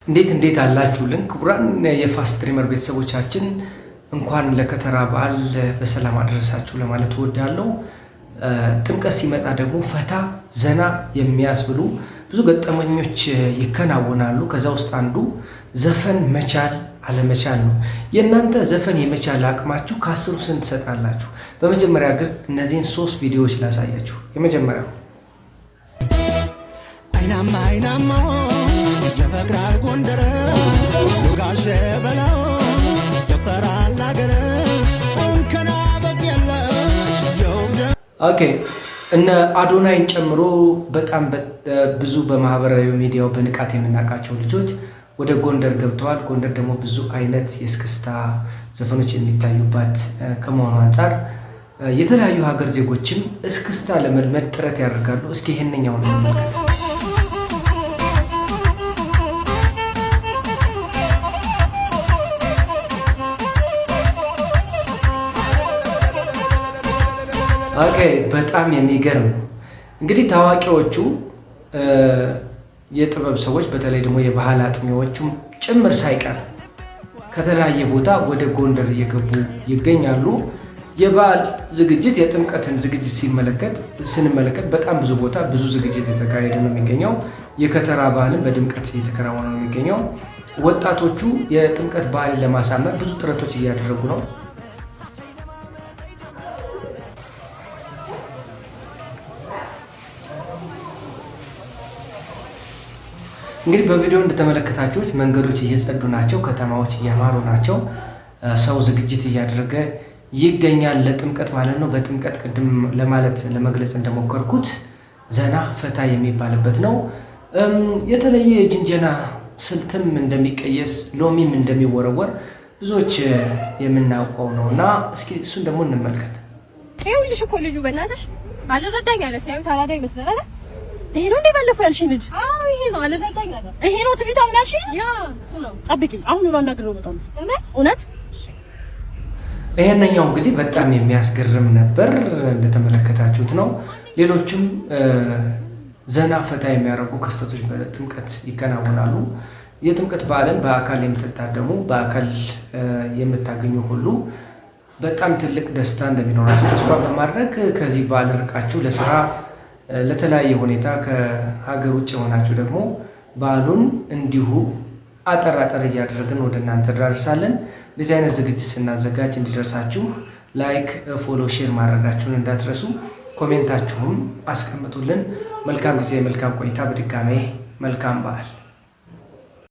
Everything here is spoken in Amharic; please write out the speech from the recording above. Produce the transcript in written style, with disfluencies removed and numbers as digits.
እንዴት አላችሁልን? ክቡራን የፋስት ስትሪመር ቤተሰቦቻችን እንኳን ለከተራ በዓል በሰላም አደረሳችሁ ለማለት እወዳለሁ። ጥምቀት ሲመጣ ደግሞ ፈታ ዘና የሚያስብሉ ብዙ ገጠመኞች ይከናወናሉ። ከዛ ውስጥ አንዱ ዘፈን መቻል አለመቻል ነው። የእናንተ ዘፈን የመቻል አቅማችሁ ከ10 ስንት ትሰጣላችሁ? በመጀመሪያ ግን እነዚህን 3 ቪዲዮዎች ላሳያችሁ። የመጀመሪያው አይናማ የፈቅራል ጎንደር ጋሸ በላው የፈራል አገር እንከና በቀለሽ ኦኬ። እነ አዶናይን ጨምሮ በጣም ብዙ በማህበራዊ ሚዲያው በንቃት የምናውቃቸው ልጆች ወደ ጎንደር ገብተዋል። ጎንደር ደግሞ ብዙ አይነት የእስክስታ ዘፈኖች የሚታዩባት ከመሆኑ አንጻር የተለያዩ ሀገር ዜጎችም እስክስታ ለመልመድ ጥረት ያደርጋሉ። እስኪ ይሄንኛው ነው እንመልከት። ኦኬ፣ በጣም የሚገርም እንግዲህ ታዋቂዎቹ የጥበብ ሰዎች በተለይ ደግሞ የባህል አጥኚዎቹም ጭምር ሳይቀር ከተለያየ ቦታ ወደ ጎንደር እየገቡ ይገኛሉ። የበዓል ዝግጅት የጥምቀትን ዝግጅት ስንመለከት በጣም ብዙ ቦታ ብዙ ዝግጅት የተካሄደ ነው የሚገኘው። የከተራ በዓልን በድምቀት እየተከናወነ ነው የሚገኘው። ወጣቶቹ የጥምቀት በዓልን ለማሳመር ብዙ ጥረቶች እያደረጉ ነው። እንግዲህ በቪዲዮ እንደተመለከታችሁት መንገዶች እየጸዱ ናቸው፣ ከተማዎች እያማሩ ናቸው። ሰው ዝግጅት እያደረገ ይገኛል ለጥምቀት ማለት ነው። በጥምቀት ቅድም ለመግለጽ እንደሞከርኩት ዘና ፈታ የሚባልበት ነው። የተለየ የጅንጀና ስልትም እንደሚቀየስ ሎሚም እንደሚወረወር ብዙዎች የምናውቀው ነው እና እስኪ እሱን ደግሞ እንመልከት። ይኸውልሽ እኮ ልጁ በእናትሽ አልረዳኝ አለ። ሳይሆን ታላዳ ይመስላል። ይሄ ነው እንደ ባለፈው ያልሽኝ ልጅ? አዎ ይሄ ነው። አልረዳኝ አለ። ይሄ ነው ትቢታው ምናልሽኝ? ያ እሱ ነው። ጠብቂኝ፣ አሁን ነው አናግረው በጣም እውነት። ይሄንኛው እንግዲህ በጣም የሚያስገርም ነበር፣ እንደተመለከታችሁት ነው። ሌሎችም ዘና ፈታ የሚያደርጉ ክስተቶች በጥምቀት ይከናወናሉ። የጥምቀት በዓልን በአካል የምትታደሙ በአካል የምታገኙ ሁሉ በጣም ትልቅ ደስታ እንደሚኖራችሁ ተስፋ በማድረግ ከዚህ በዓል ርቃችሁ ለስራ ለተለያየ ሁኔታ ከሀገር ውጭ የሆናችሁ ደግሞ በዓሉን እንዲሁ አጠር እያደረግን ወደ እናንተ እናደርሳለን። እንደዚህ አይነት ዝግጅት ስናዘጋጅ እንዲደርሳችሁ ላይክ፣ ፎሎ፣ ሼር ማድረጋችሁን እንዳትረሱ። ኮሜንታችሁም አስቀምጡልን። መልካም ጊዜ፣ መልካም ቆይታ። በድጋሜ መልካም በዓል።